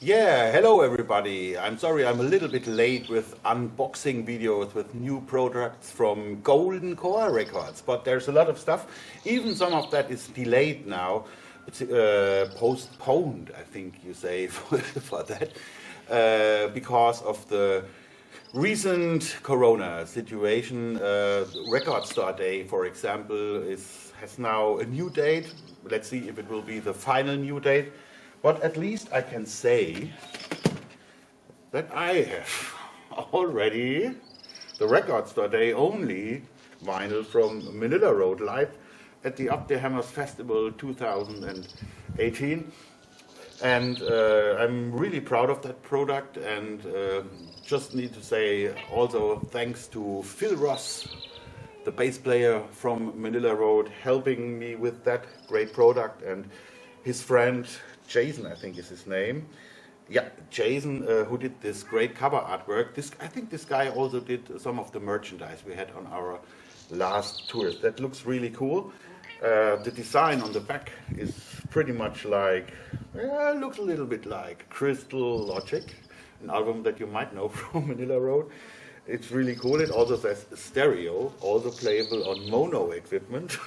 Yeah, hello everybody. I'm sorry I'm a little bit late with unboxing videos with new products from Golden Core Records, but there's a lot of stuff. Even some of that is delayed now. It's postponed, I think you say, for that, because of the recent Corona situation. Record Store Day, for example, has now a new date. Let's see if it will be the final new date. But at least I can say that I have already the Record Store Day only vinyl from Manilla Road live at the Up the Hammers Festival 2018. And I'm really proud of that product, and just need to say also thanks to Phil Ross, the bass player from Manilla Road, helping me with that great product, and his friend Jason, I think is his name. Yeah, Jason, who did this great cover artwork. I think this guy also did some of the merchandise we had on our last tours. That looks really cool. The design on the back is pretty much like, looks a little bit like Crystal Logic, an album that you might know from Manilla Road. It's really cool. It also says stereo, also playable on mono equipment.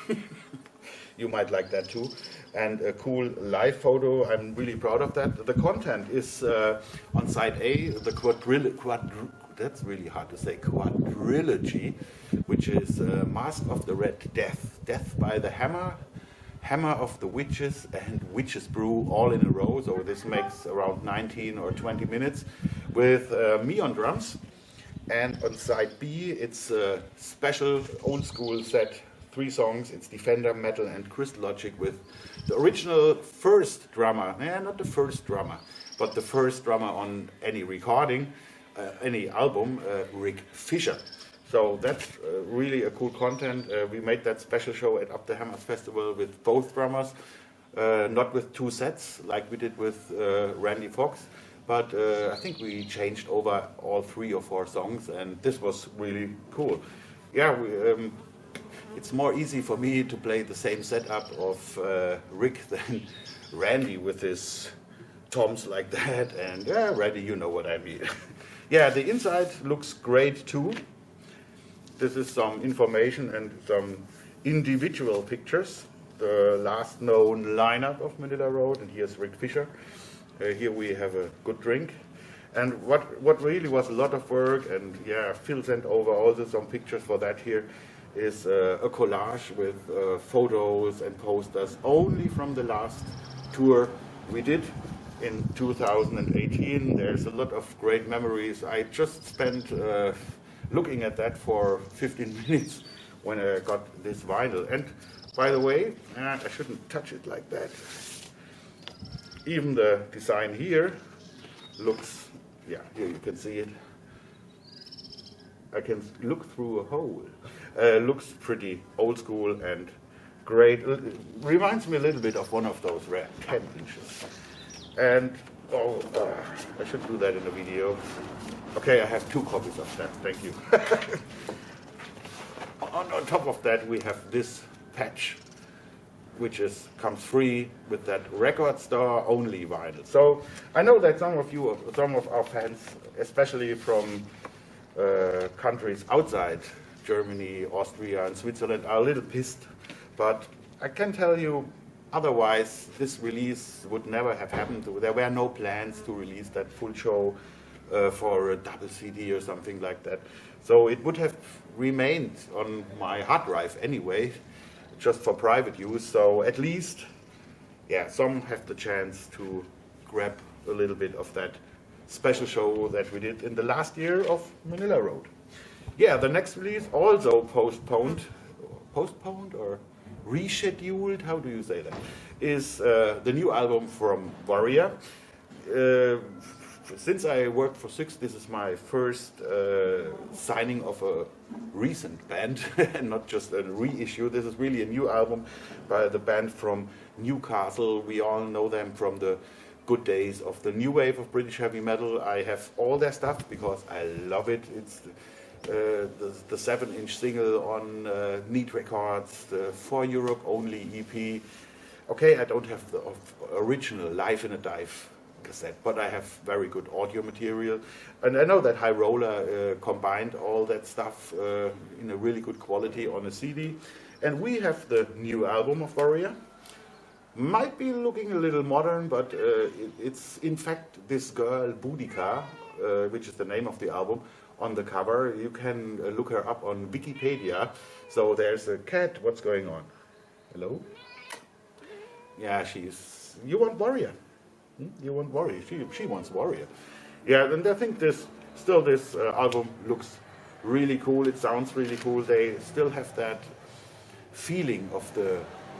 You might like that too. And a cool live photo. I'm really proud of that. The content is on side A, the that's really hard to say, quadrilogy, which is Mask of the Red Death, Death by the Hammer, Hammer of the Witches, and Witches Brew all in a row. So this makes around 19 or 20 minutes with me on drums. And on side B, it's a special old school set. 3 songs. It's Defender, Metal, and Crystal Logic with the original first drummer, not the first drummer, but the first drummer on any recording, any album, Rick Fisher. So that's really a cool content. We made that special show at Up the Hammers Festival with both drummers, not with 2 sets like we did with Randy Fox, but I think we changed over all 3 or 4 songs, and this was really cool. Yeah, it's more easy for me to play the same setup of Rick than Randy with his toms like that, and Randy, you know what I mean. Yeah, the inside looks great too. This is some information and some individual pictures. The last known lineup of Manilla Road, and here's Rick Fisher. Here we have a good drink. And what really was a lot of work, and yeah, Phil sent over also some pictures for that here, is a collage with photos and posters only from the last tour we did in 2018. There's a lot of great memories. I just spent looking at that for 15 minutes when I got this vinyl. And by the way, I shouldn't touch it like that. Even the design here looks, yeah, here you can see it. I can look through a hole. Looks pretty old school and great. Reminds me a little bit of one of those rare 10 inches. And, I should do that in a video. Okay, I have 2 copies of that, thank you. on top of that, we have this patch, which comes free with that record store only vinyl. So I know that some of our fans, especially from countries outside Germany, Austria, and Switzerland, are a little pissed, but I can tell you otherwise this release would never have happened. There were no plans to release that full show for a double CD or something like that. So it would have remained on my hard drive anyway, just for private use. So at least, yeah, some have the chance to grab a little bit of that special show that we did in the last year of Manilla Road. Yeah, the next release also postponed or rescheduled, how do you say that, is the new album from Varra. Since I worked for Six, this is my first signing of a recent band, and not just a reissue. This is really a new album by the band from Newcastle. We all know them from the good days of the new wave of British heavy metal. I have all their stuff because I love it. It's the 7-inch single on Neat Records, the for Europe only EP. Okay, I don't have the original Live in a Dive cassette, but I have very good audio material. And I know that High Roller combined all that stuff in a really good quality on a CD. And we have the new album of Varra. Might be looking a little modern, but it's in fact this girl, Boudica, which is the name of the album, on the cover. You can look her up on Wikipedia. So there's a cat. What's going on? Hello? Yeah, she's... You want Varra? You want Varra? She wants Varra. Yeah, and I think this album looks really cool. It sounds really cool. They still have that feeling of the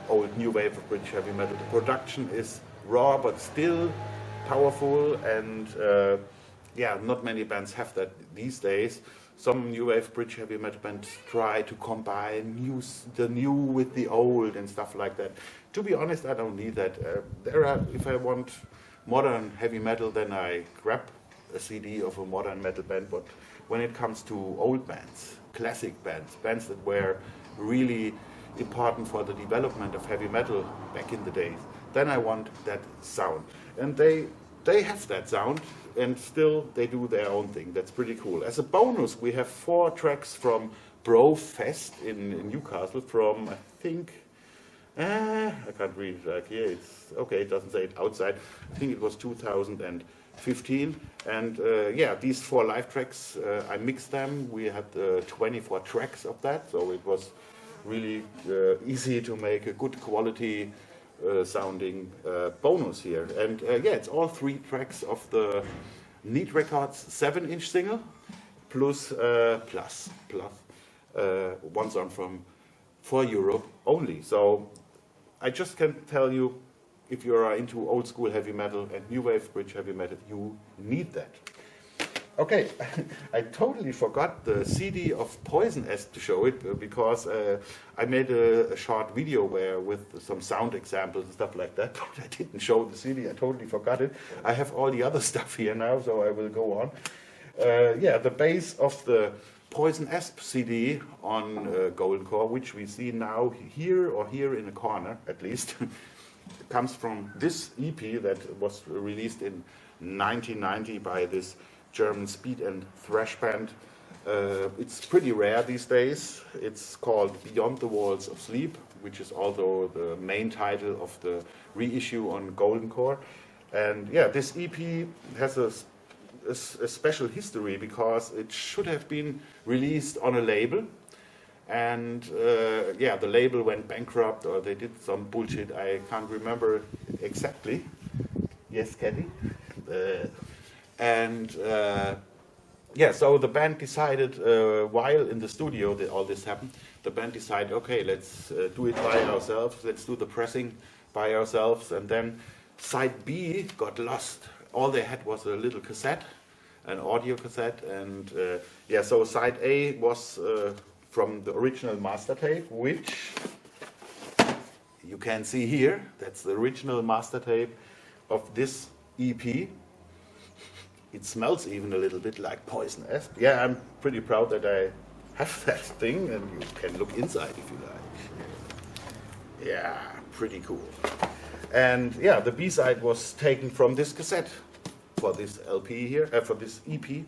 old new wave of British heavy metal. The production is raw, but still powerful, and yeah, not many bands have that these days. Some new wave British heavy metal bands try to combine the new with the old and stuff like that. To be honest, I don't need that. If I want modern heavy metal, then I grab a CD of a modern metal band. But when it comes to old bands, classic bands, bands that were really important for the development of heavy metal back in the days, then I want that sound. And they have that sound, and still they do their own thing. That's pretty cool. As a bonus, we have 4 tracks from Brofest in Newcastle from, I think, I can't read it right here. It's okay, it doesn't say it outside. I think it was 2015. And yeah, these 4 live tracks, I mixed them. We had 24 tracks of that, so it was really easy to make a good quality sounding bonus here. And yeah, it's all 3 tracks of the Neat Records 7-inch single plus one song from for Europe only. So I just can tell you, if you are into old school heavy metal and new wave British heavy metal, you need that. Okay, I totally forgot the CD of Poison Asp to show it, because I made a short video with some sound examples and stuff like that, but I didn't show the CD. I totally forgot it. I have all the other stuff here now, so I will go on. Yeah, the bass of the Poison Asp CD on Golden Core, which we see now here in the corner at least, comes from this EP that was released in 1990 by this German speed and thrash band. It's pretty rare these days. It's called Beyond the Walls of Sleep, which is also the main title of the reissue on Golden Core. And yeah, this EP has a special history, because it should have been released on a label, and yeah, the label went bankrupt, or they did some bullshit. I can't remember exactly. Yes, Caddy? And yeah, so the band decided, while in the studio all this happened, the band decided, okay, let's do it by ourselves, let's do the pressing by ourselves. And then side B got lost. All they had was a little cassette, an audio cassette, and yeah, so side A was from the original master tape, which you can see here. That's the original master tape of this EP. It smells even a little bit like Poison Asp. Yeah, I'm pretty proud that I have that thing, and you can look inside if you like. Yeah, pretty cool. And yeah, the B-side was taken from this cassette for this LP here, for this EP.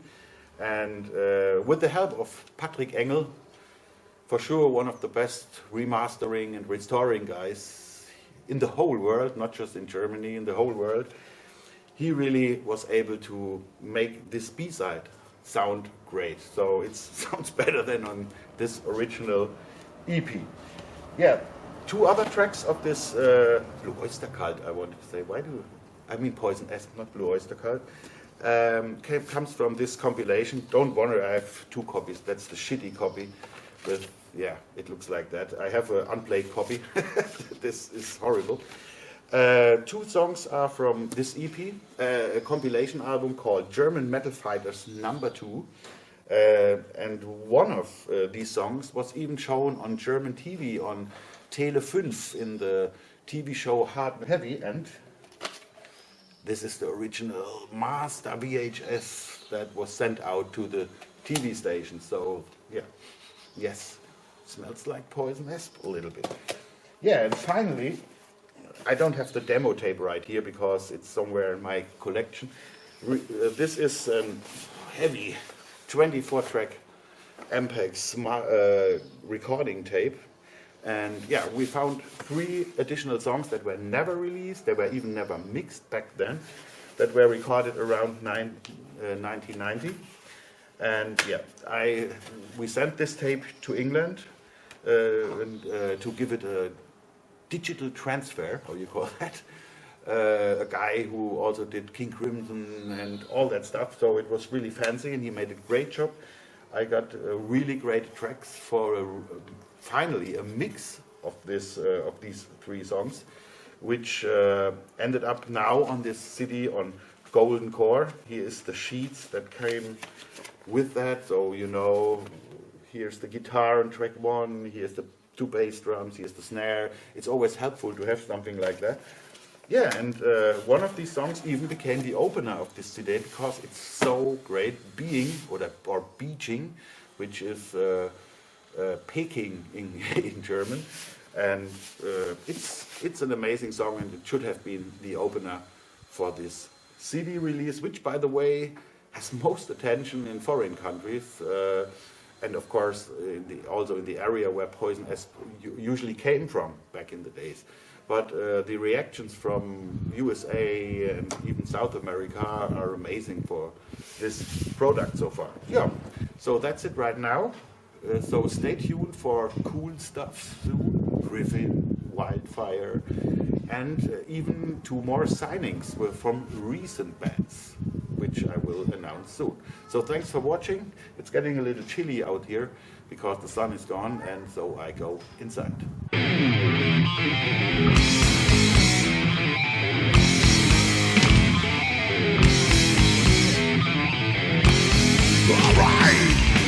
And with the help of Patrick Engel, for sure one of the best remastering and restoring guys in the whole world, not just in Germany, in the whole world. He really was able to make this B-side sound great. So it sounds better than on this original EP. Yeah, 2 other tracks of this Blue Oyster Cult, I wanted to say. I mean Poison Asp, not Blue Oyster Cult. Comes from this compilation. Don't worry, I have 2 copies. That's the shitty copy. With, yeah, it looks like that. I have an unplayed copy. This is horrible. 2 songs are from this EP, a compilation album called German Metal Fighters #2. And one of these songs was even shown on German TV on Tele 5 in the TV show Hard and Heavy. And this is the original master VHS that was sent out to the TV station. So, yeah, yes, smells like Poison Asp a little bit. Yeah, and finally, I don't have the demo tape right here because it's somewhere in my collection. This is a heavy 24-track Ampex recording tape. And yeah, we found 3 additional songs that were never released, they were even never mixed back then, that were recorded around 1990. And yeah, we sent this tape to England to give it a digital transfer, how you call that. A guy who also did King Crimson and all that stuff, so it was really fancy and he made a great job. I got really great tracks for finally a mix of these 3 songs, which ended up now on this CD on Golden Core. Here is the sheets that came with that, so you know, here's the guitar on track 1, here's the 2 bass drums, here's the snare. It's always helpful to have something like that. Yeah, and one of these songs even became the opener of this CD because it's so great. Or Beaching, which is Peking in German, and it's an amazing song, and it should have been the opener for this CD release, which, by the way, has most attention in foreign countries, and of course also in the area where Poison Asp usually came from back in the days. But the reactions from USA and even South America are amazing for this product so far. Yeah, so that's it right now. So stay tuned for cool stuff soon. Griffin, Wildfire, and even 2 more signings from recent bands, which I will announce soon. So thanks for watching. It's getting a little chilly out here because the sun is gone, and so I go inside. All right.